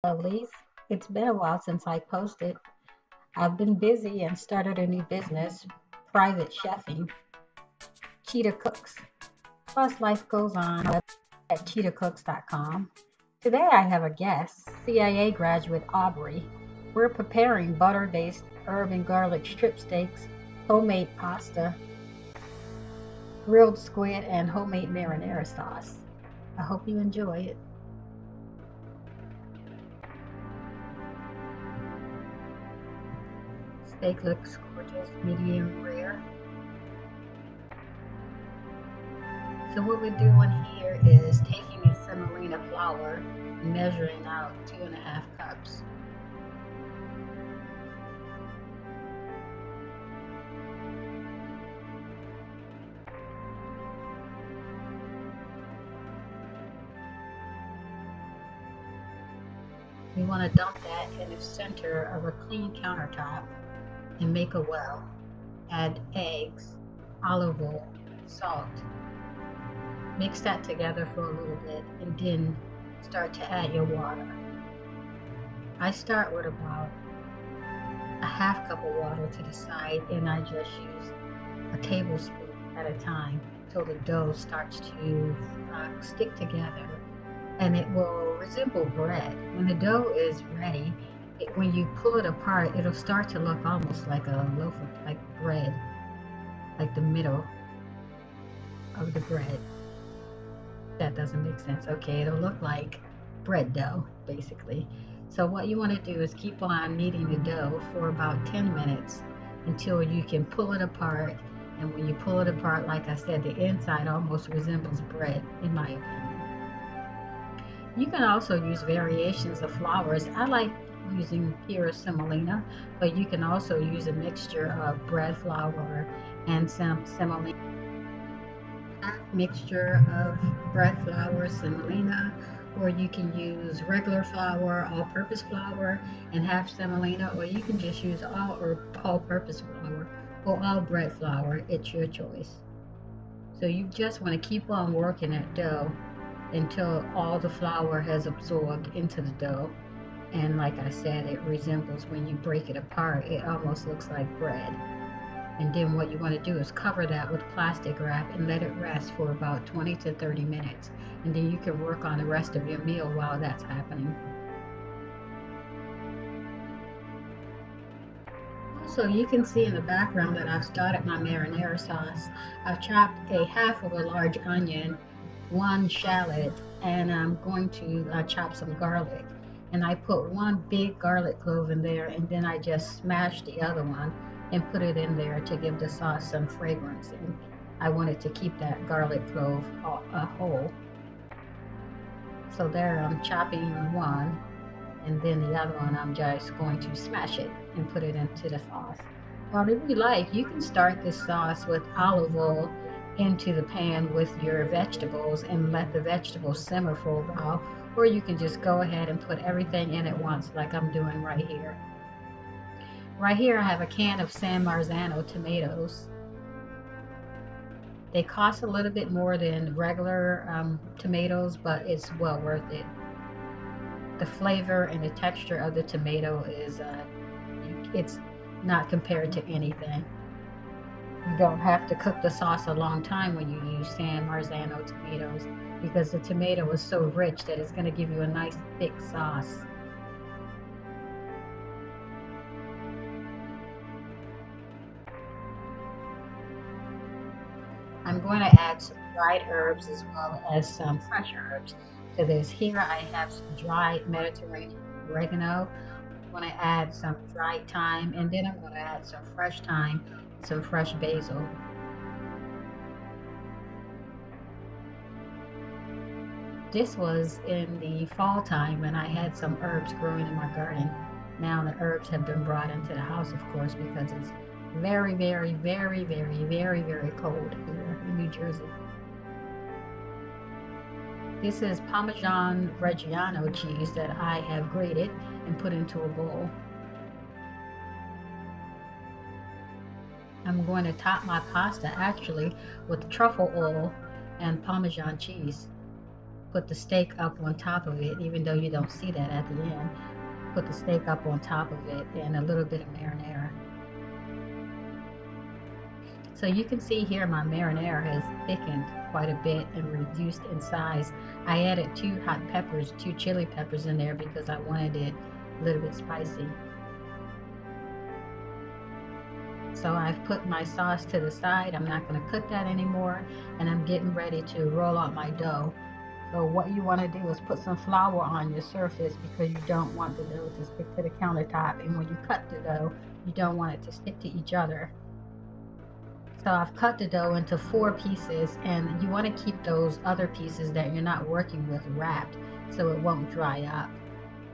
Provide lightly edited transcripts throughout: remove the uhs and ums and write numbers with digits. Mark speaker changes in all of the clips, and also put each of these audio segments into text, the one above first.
Speaker 1: Lovelies. It's been a while since I posted. I've been busy and started a new business, private chefing, Cheetah Cooks. Plus, life goes on at cheetahcooks.com. Today, I have a guest, CIA graduate Aubrey. We're preparing butter based herb and garlic strip steaks, homemade pasta, grilled squid, and homemade marinara sauce. I hope you enjoy it. Steak looks gorgeous, medium rare. So what we're doing here is taking a semolina flour and measuring out 2.5 cups. We want to dump that in the center of a clean countertop and make a well. Add eggs, olive oil, salt. Mix that together for a little bit and then start to add your water. I start with about a half cup of water to the side and I just use a tablespoon at a time till the dough starts to stick together and it will resemble bread. When the dough is ready, when you pull it apart, it'll start to look almost like a loaf of like bread, like the middle of the bread. That doesn't make sense. Okay, it'll look like bread dough, basically. So what you want to do is keep on kneading the dough for about 10 minutes until you can pull it apart. And when you pull it apart, like I said, the inside almost resembles bread, in my opinion. You can also use variations of flours. I like using pure semolina, but you can also use a mixture of bread flour and some semolina. Mixture of bread flour, semolina, or you can use regular flour, all-purpose flour, and half semolina, or you can just use all-purpose flour or all bread flour. It's your choice. So you just want to keep on working that dough until all the flour has absorbed into the dough. And like I said, it resembles when you break it apart, it almost looks like bread. And then what you want to do is cover that with plastic wrap and let it rest for about 20 to 30 minutes. And then you can work on the rest of your meal while that's happening. Also, you can see in the background that I've started my marinara sauce. I've chopped a half of a large onion, one shallot, and I'm going to chop some garlic. And I put one big garlic clove in there, and then I just smashed the other one and put it in there to give the sauce some fragrance. And I wanted to keep that garlic clove whole. So there I'm chopping one, and then the other one I'm just going to smash it and put it into the sauce. If you like, you can start this sauce with olive oil into the pan with your vegetables and let the vegetables simmer for a while, or you can just go ahead and put everything in at once like I'm doing right here. Right here I have a can of San Marzano tomatoes. They cost a little bit more than regular tomatoes, but it's well worth it. The flavor and the texture of the tomato is it's not compared to anything. You don't have to cook the sauce a long time when you use San Marzano tomatoes because the tomato is so rich that it's going to give you a nice thick sauce. I'm going to add some dried herbs as well as some fresh herbs to this. Here I have some dried Mediterranean oregano. I'm going to add some dried thyme, and then I'm going to add some fresh thyme and some fresh basil. This was in the fall time when I had some herbs growing in my garden. Now the herbs have been brought into the house, of course, because it's very, very, very, very, very, very cold here in New Jersey. This is Parmesan Reggiano cheese that I have grated and put into a bowl. I'm going to top my pasta actually with truffle oil and Parmesan cheese. put the steak up on top of it, even though you don't see that at the end. Put the steak up on top of it and a little bit of marinara. So you can see here my marinara has thickened quite a bit and reduced in size. I added 2 hot peppers, 2 chili peppers in there because I wanted it a little bit spicy. So I've put my sauce to the side. I'm not going to cook that anymore, and I'm getting ready to roll out my dough. So what you want to do is put some flour on your surface because you don't want the dough to stick to the countertop, and when you cut the dough, you don't want it to stick to each other. So I've cut the dough into 4 pieces, and you want to keep those other pieces that you're not working with wrapped so it won't dry up.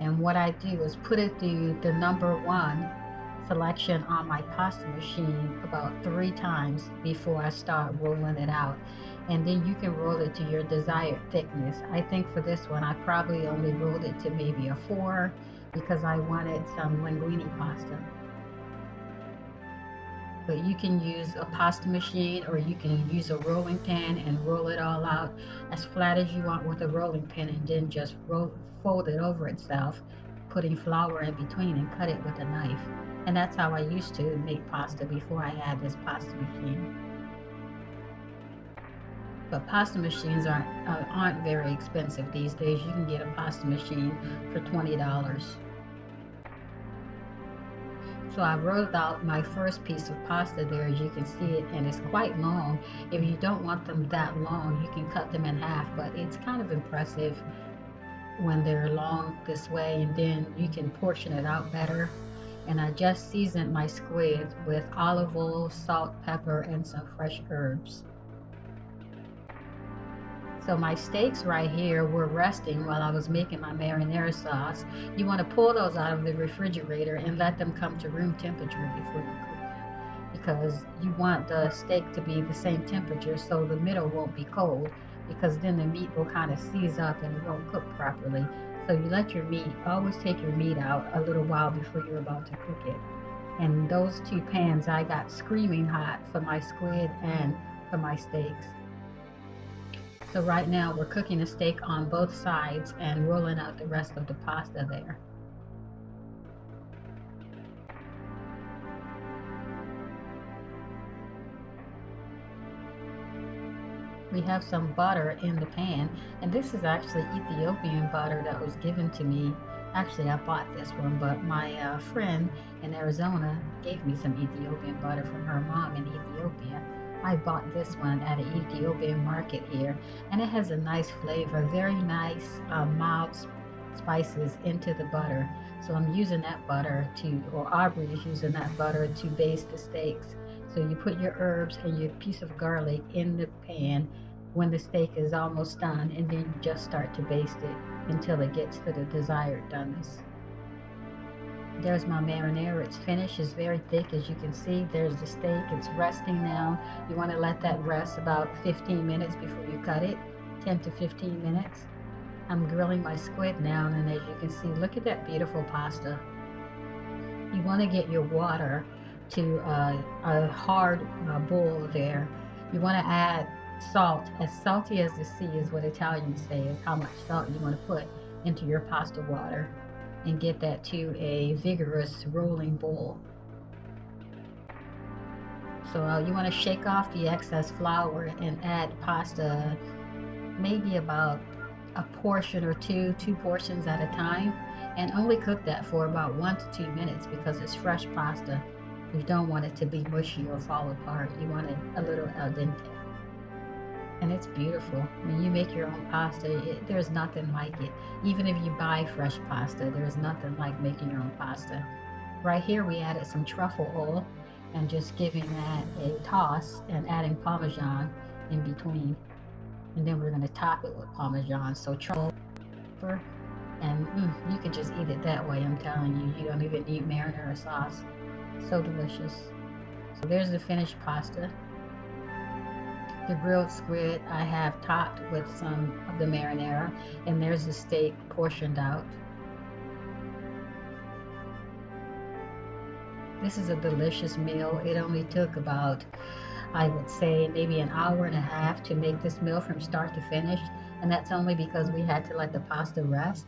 Speaker 1: And what I do is put it through the number 1 selection on my pasta machine about 3 times before I start rolling it out. And then you can roll it to your desired thickness. I think for this one, I probably only rolled it to maybe a 4 because I wanted some linguine pasta. But you can use a pasta machine, or you can use a rolling pin and roll it all out as flat as you want with a rolling pin, and then just fold it over itself, putting flour in between, and cut it with a knife. And that's how I used to make pasta before I had this pasta machine. But pasta machines aren't very expensive these days. You can get a pasta machine for $20. So I rolled out my first piece of pasta there, as you can see it, and it's quite long. If you don't want them that long, you can cut them in half, but it's kind of impressive when they're long this way, and then you can portion it out better. And I just seasoned my squid with olive oil, salt, pepper, and some fresh herbs. So my steaks right here were resting while I was making my marinara sauce. You want to pull those out of the refrigerator and let them come to room temperature before you cook them, because you want the steak to be the same temperature so the middle won't be cold, because then the meat will kind of seize up and it won't cook properly. So you let your meat, always take your meat out a little while before you're about to cook it. And those 2 pans I got screaming hot for my squid and for my steaks. So right now we're cooking the steak on both sides and rolling out the rest of the pasta there. We have some butter in the pan, and this is actually Ethiopian butter that was given to me. Actually, I bought this one, but my friend in Arizona gave me some Ethiopian butter from her mom in Ethiopia. I bought this one at an Ethiopian market here, and it has a nice flavor, very nice mild spices into the butter. So I'm using that butter or Aubrey is using that butter to baste the steaks. So you put your herbs and your piece of garlic in the pan when the steak is almost done, and then you just start to baste it until it gets to the desired doneness. There's my marinara. It's finished. It's very thick, as you can see. There's the steak. It's resting now. You want to let that rest about 15 minutes before you cut it. 10 to 15 minutes. I'm grilling my squid now, and as you can see, look at that beautiful pasta. You want to get your water to a hard boil there. You want to add salt. As salty as the sea is what Italians say, is how much salt you want to put into your pasta water, and get that to a vigorous rolling boil. So you want to shake off the excess flour and add pasta, maybe about a portion or 2 portions at a time, and only cook that for about 1 to 2 minutes because it's fresh pasta. You don't want it to be mushy or fall apart. You want it a little al dente. And it's beautiful. When you make your own pasta, there's nothing like it. Even if you buy fresh pasta, there's nothing like making your own pasta. Right here we added some truffle oil and just giving that a toss and adding parmesan in between. And then we're going to top it with parmesan. So truffle, and you can just eat it that way. I'm telling you, you don't even need marinara sauce. So delicious. So there's the finished pasta. The grilled squid I have topped with some of the marinara, and there's the steak portioned out. This is a delicious meal. It only took about I would say maybe an hour and a half to make this meal from start to finish. And that's only because we had to let the pasta rest.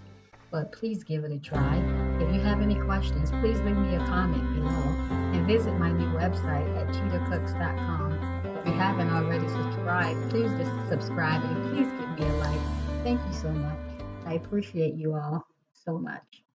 Speaker 1: But please give it a try. If you have any questions, please leave me a comment below and visit my new website at cheetahcooks.com. If you haven't already subscribed, please just subscribe and please give me a like. Thank you so much. I appreciate you all so much.